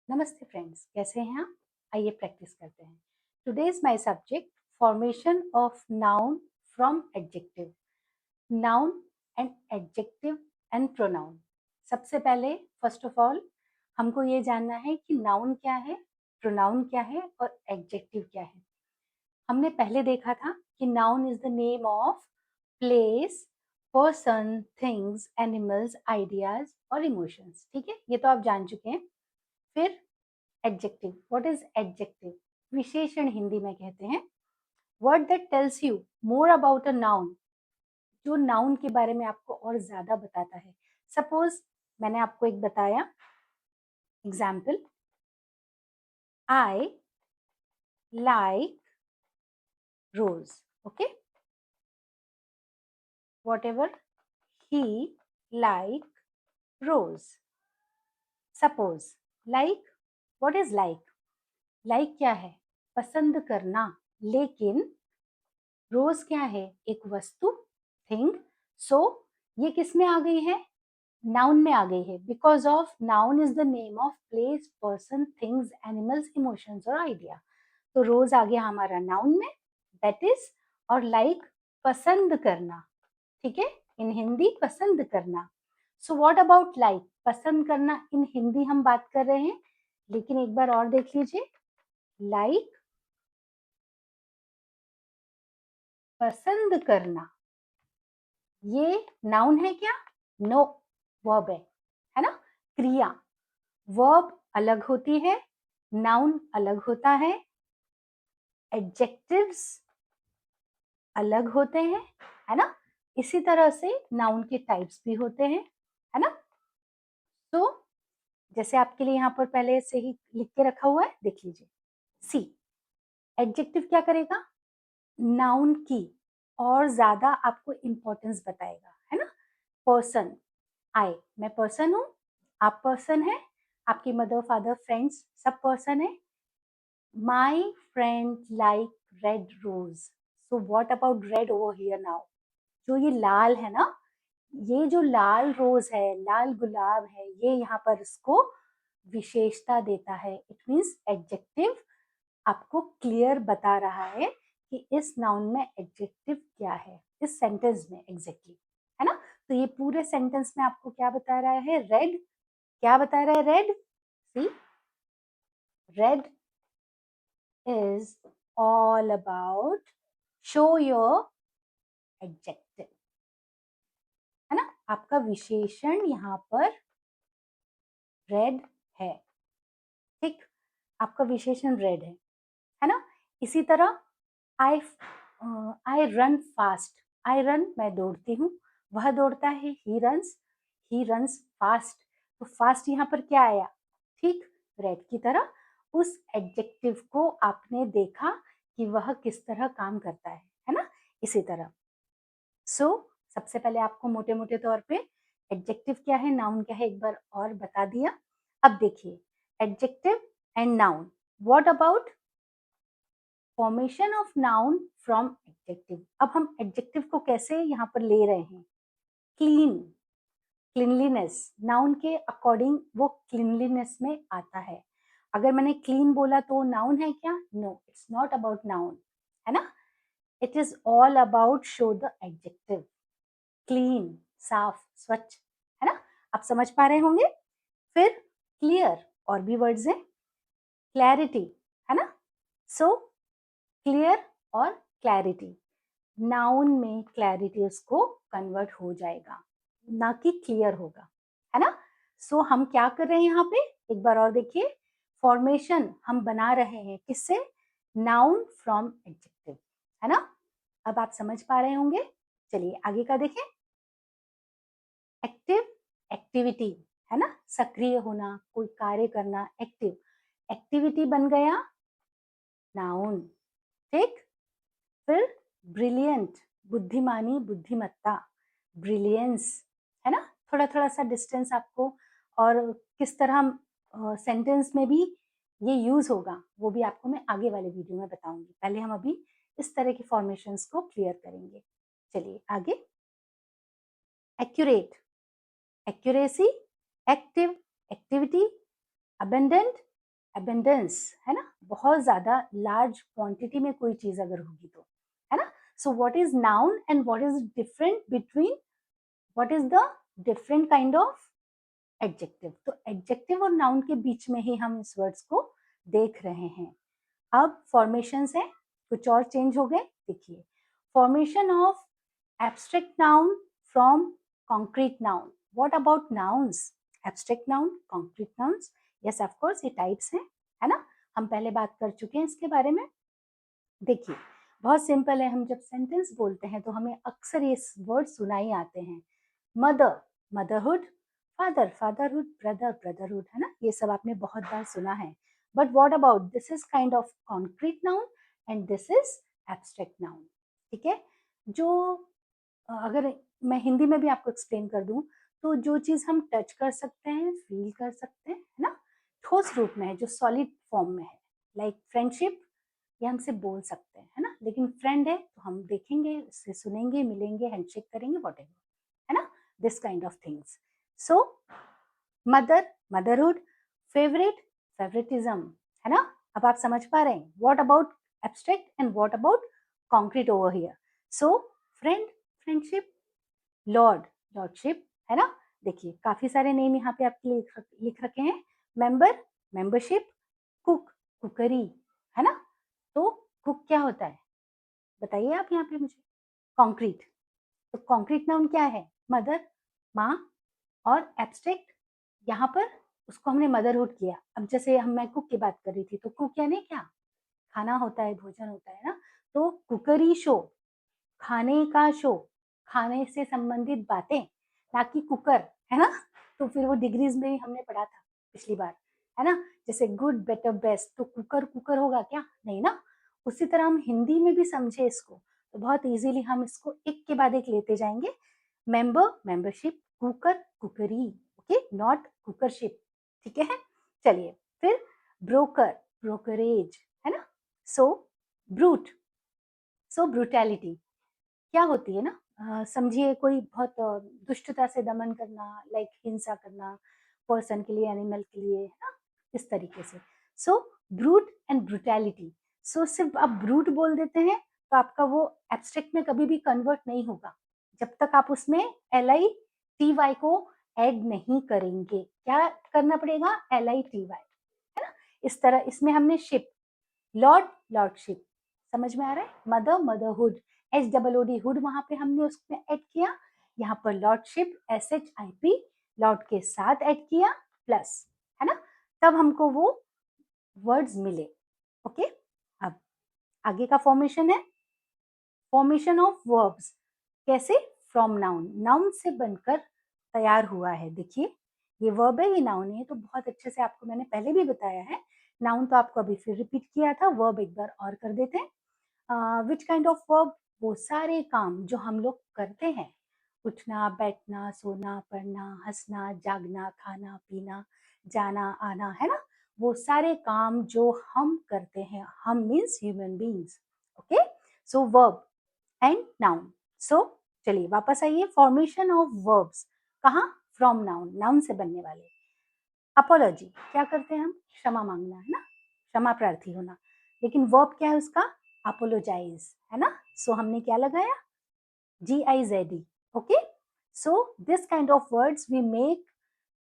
नमस्ते फ्रेंड्स, कैसे हैं आप? आइए प्रैक्टिस करते हैं। Today is my subject formation of noun from adjective. Noun and adjective and pronoun. सबसे पहले फर्स्ट ऑफ ऑल हमको ये जानना है कि नाउन क्या है, प्रोनाउन क्या है और एडजेक्टिव क्या है। हमने पहले देखा था कि noun is the name of place, person, things, animals, ideas और इमोशंस। ठीक है, ये तो आप जान चुके हैं। फिर एडजेक्टिव, व्हाट इज एडजेक्टिव? विशेषण हिंदी में कहते हैं। Word that tells you more about a noun, जो नाउन के बारे में आपको और ज्यादा बताता है। सपोज मैंने आपको एक बताया example, I like rose. Okay, whatever he like rose. Suppose like, what is like? Like क्या है? पसंद करना। लेकिन रोज क्या है? एक वस्तु, थिंग। सो ये किस में आ गई है? नाउन में आ गई है, because of noun is the name of place, person, things, animals, emotions और आइडिया। तो रोज आ गया हमारा नाउन में, दैट इज। और लाइक पसंद करना। ठीक है, इन हिंदी पसंद करना। सो व्हाट अबाउट लाइक? पसंद करना इन हिंदी हम बात कर रहे हैं, लेकिन एक बार और देख लीजिए, लाइक पसंद करना, ये नाउन है क्या? नो, वर्ब है ना, क्रिया। वर्ब अलग होती है, नाउन अलग होता है, एडजेक्टिव्स अलग होते हैं, है ना। इसी तरह से नाउन के टाइप्स भी होते हैं, है ना। तो जैसे आपके लिए यहाँ पर पहले से ही लिख के रखा हुआ है, देख लीजिए। सी, एडजेक्टिव क्या करेगा? नाउन की और ज्यादा आपको इंपॉर्टेंस बताएगा, है ना। पर्सन, आई, मैं पर्सन हूं, आप पर्सन है, आपकी मदर, फादर, फ्रेंड्स सब पर्सन है। My friend like red rose. So what about red over here now? जो ये लाल है ना, ये जो लाल रोज है, लाल गुलाब है, ये यहाँ पर इसको विशेषता देता है। इट मीन्स एडजेक्टिव आपको क्लियर बता रहा है कि इस नाउन में एडजेक्टिव क्या है, इस सेंटेंस में एग्जैक्टली, है ना। तो ये पूरे सेंटेंस में आपको क्या बता रहा है? रेड। क्या बता रहा है? Red. See, red is all about show your adjective, है ना। आपका विशेषण यहाँ पर रेड है। ठीक, आपका विशेषण रेड है ना। इसी तरह I I run fast. I run, मैं दौड़ती हूँ, वह दौड़ता है, ही रन्स फास्ट। तो फास्ट यहाँ पर क्या आया? ठीक, रेड की तरह उस एडजेक्टिव को आपने देखा कि वह किस तरह काम करता है ना। इसी तरह सो सबसे पहले आपको मोटे मोटे तौर पे एडजेक्टिव क्या है, नाउन क्या है, एक बार और बता दिया। अब देखिए adjective and noun, what about formation of noun from adjective? अब हम एडजेक्टिव को कैसे यहाँ पर ले रहे हैं? क्लीन, क्लीनलीनेस, नाउन के अकॉर्डिंग वो क्लीनलीनेस में आता है। अगर मैंने क्लीन बोला तो नाउन है क्या? No, it's not about noun, है ना। It is all about show the adjective. Clean, साफ, स्वच्छ, है ना। आप समझ पा रहे होंगे। फिर क्लियर, और भी वर्ड्स हैं। क्लैरिटी, है ना। सो क्लियर और क्लैरिटी, नाउन में क्लैरिटी उसको कन्वर्ट हो जाएगा, ना कि क्लियर होगा, है ना। सो हम क्या कर रहे हैं यहाँ पे? एक बार और देखिए, फॉर्मेशन हम बना रहे हैं किससे? नाउन फ्रॉम एडजेक्टिव, है ना। अब आप समझ पा रहे होंगे। चलिए आगे का देखें। एक्टिव, एक्टिविटी, है ना, सक्रिय होना, कोई कार्य करना, एक्टिव। एक्टिविटी बन गया नाउन। ठीक, फिर ब्रिलियंट, बुद्धिमानी, बुद्धिमत्ता, ब्रिलियंस, है ना। थोड़ा थोड़ा सा डिस्टेंस आपको, और किस तरह सेंटेंस में भी ये यूज होगा वो भी आपको मैं आगे वाले वीडियो में बताऊंगी। पहले हम अभी इस तरह की फॉर्मेशंस को क्लियर करेंगे। चलिए आगे। Accurate, accuracy, active, activity, abundant, abundance, है ना, बहुत ज्यादा लार्ज क्वांटिटी में कोई चीज अगर होगी तो, है ना। So what is noun and what is different between, what is the different kind of adjective. तो एडजेक्टिव और नाउन के बीच में ही हम इस वर्ड्स को देख रहे हैं। अब फॉर्मेशंस है, कुछ और चेंज हो गए, देखिए। Formation of abstract noun from concrete noun. What about nouns? Abstract noun, concrete nouns, yes of course ये टाइप्स हैं, है ना, हम पहले बात कर चुके हैं इसके बारे में। देखिए बहुत सिंपल है, हम जब सेंटेंस बोलते हैं तो हमें अक्सर ये वर्ड सुनाई आते हैं। Mother, motherhood, father, fatherhood, brother, brotherhood, है ना, ये सब आपने बहुत बार सुना है। But what about this is kind of concrete noun and this is abstract noun, ठीक है। जो अगर मैं हिंदी में भी आपको एक्सप्लेन कर दूं, तो जो चीज हम टच कर सकते हैं, फील कर सकते हैं, है ना, ठोस रूप में है, जो सॉलिड फॉर्म में है, लाइक फ्रेंडशिप, ये हमसे बोल सकते हैं, है ना, लेकिन फ्रेंड है तो हम देखेंगे, उससे सुनेंगे, मिलेंगे, हैंडशेक करेंगे, व्हाटएवर, है ना, this kind of things. So mother, motherhood, favourite, favouritism, है ना। अब आप समझ पा रहे हैं what about abstract and what about concrete over here. So friend, friendship, Lord, lordship, है ना। देखिए काफी सारे नेम यहाँ पे आपके लिए लिख रखे हैं। मेंबर, मेंबरशिप, कुक, कुकरी, है ना। तो कुक क्या होता है बताइए आप यहाँ पे मुझे। कॉन्क्रीट, तो कॉन्क्रीट नाउन क्या है? मदर, माँ, और एब्स्ट्रैक्ट यहाँ पर उसको हमने मदरहुड किया। अब जैसे मैं कुक की बात कर रही थी, तो कुक यानी क्या? खाना होता है, भोजन होता है ना। तो कुकरी शो, खाने का शो, खाने से संबंधित बातें, ना कि कुकर, है ना। तो फिर वो डिग्रीज में भी हमने पढ़ा था पिछली बार, है ना, जैसे गुड, बेटर, बेस्ट, तो कुकर कुकर होगा क्या? नहीं ना। उसी तरह हम हिंदी में भी समझे इसको, तो बहुत इजीली हम इसको एक के बाद एक लेते जाएंगे। Member, membership, cooker, cookery, okay, not cookership, ठीक है। चलिए फिर ब्रोकर, ब्रोकरेज, है ना। सो ब्रूट, सो ब्रूटैलिटी क्या होती है ना, समझिए कोई बहुत दुष्टता से दमन करना, लाइक हिंसा करना, पर्सन के लिए, एनिमल के लिए, है ना, इस तरीके से। सो ब्रूट एंड ब्रूटैलिटी। सो सिर्फ आप ब्रूट बोल देते हैं तो आपका वो एब्स्ट्रैक्ट में कभी भी कन्वर्ट नहीं होगा जब तक आप उसमें LITY को ऐड नहीं करेंगे। क्या करना पड़ेगा? LITY, है ना। इस तरह इसमें हमने शिप, लॉर्ड, लॉर्डशिप, समझ में आ रहा है। मदर, मदरहुड, HOOD, हुड वहां पे हमने उसमें ऐड किया। यहाँ पर लॉर्डशिप, SHIP, लॉर्ड के साथ ऐड किया, प्लस, है ना, तब हमको वो वर्ड्स मिले। ओके, अब आगे का फॉर्मेशन है फॉर्मेशन ऑफ वर्ब्स। कैसे? फ्रॉम नाउन, नाउन से बनकर तैयार हुआ है। देखिए ये वर्ब है, ये नाउन है, तो बहुत अच्छे से आपको मैंने पहले भी बताया है। नाउन तो आपको अभी फिर रिपीट किया था, वर्ब एक बार और कर देते हैं। Which kind of verb? वो सारे काम जो हम लोग करते हैं, उठना, बैठना, सोना, पढ़ना, हंसना, जागना, खाना, पीना, जाना, आना, है ना, वो सारे काम जो हम करते हैं, हम means human beings. Okay, so verb and noun. So चलिए वापस आइए, फॉर्मेशन ऑफ वर्ब्स कहाँ? फ्रॉम नाउन, नाउन से बनने वाले। अपोलॉजी क्या करते हैं हम? क्षमा मांगना, है ना, क्षमा प्रार्थी होना। लेकिन वर्ब क्या है उसका? अपोलोजाइज, है ना। सो हमने क्या लगाया? GIZE, okay. So this kind of words we make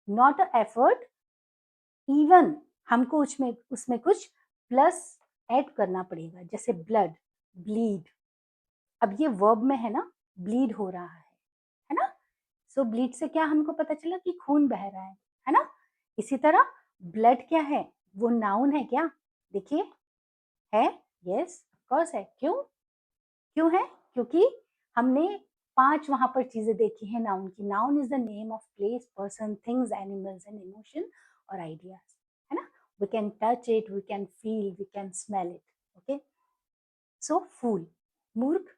not a effort, even हमको उसमें उसमें कुछ प्लस ऐड करना पड़ेगा, जैसे ब्लड, ब्लीड। अब ये वर्ब में है ना, ब्लीड हो रहा है ना। सो ब्लीड से क्या हमको पता चला? कि खून बह रहा है ना। इसी तरह ब्लड क्या है? वो नाउन है क्या? देखिए है, यस ऑफ कोर्स है। क्यों? क्यों है? क्योंकि हमने 5 वहां पर चीजें देखी हैं नाउन की। Noun is the name of place, person, things, animals and emotion और आइडियाज, है ना। We can touch it, we can feel, we can smell it, okay. So fool, मूर्ख,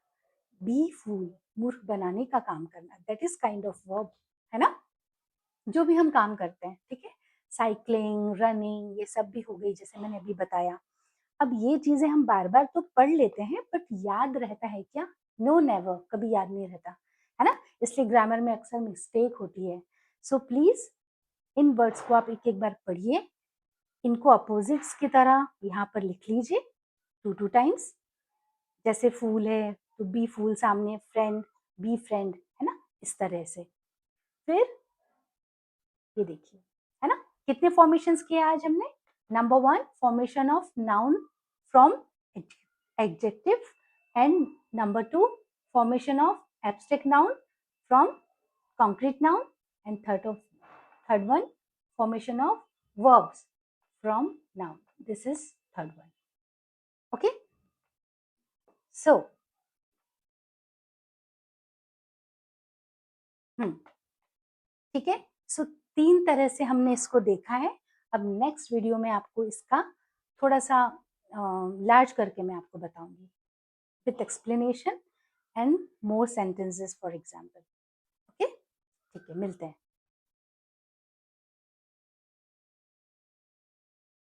बी फूल, मूर्ख बनाने का काम करना, that is kind of verb, है ना। जो भी हम काम करते हैं, ठीक है, साइकिलिंग, रनिंग, ये सब भी हो गई जैसे मैंने अभी बताया। अब ये चीजें हम बार बार तो पढ़ लेते हैं, बट याद रहता है क्या? नो, नेवर, कभी याद नहीं रहता, है ना। इसलिए ग्रामर में अक्सर मिस्टेक होती है। सो प्लीज इन वर्ड्स को आप एक एक बार पढ़िए, इनको अपोजिट्स की तरह यहाँ पर लिख लीजिए 2 टाइम्स। जैसे फूल है तो बी फूल सामने, फ्रेंड बी फ्रेंड, है ना, इस तरह से। फिर ये देखिए, है ना, कितने फॉर्मेशंस किए आज हमने। Number 1 formation of noun from adjective, and number 2 formation of abstract noun from concrete noun, and third one formation of verbs from noun. This is third one. Okay, so ठीक है। सो 3 तरह से हमने इसको देखा है। अब नेक्स्ट वीडियो में आपको इसका थोड़ा सा लार्ज करके मैं आपको बताऊंगी with explanation and more sentences for example. Okay, ठीक है, मिलते हैं।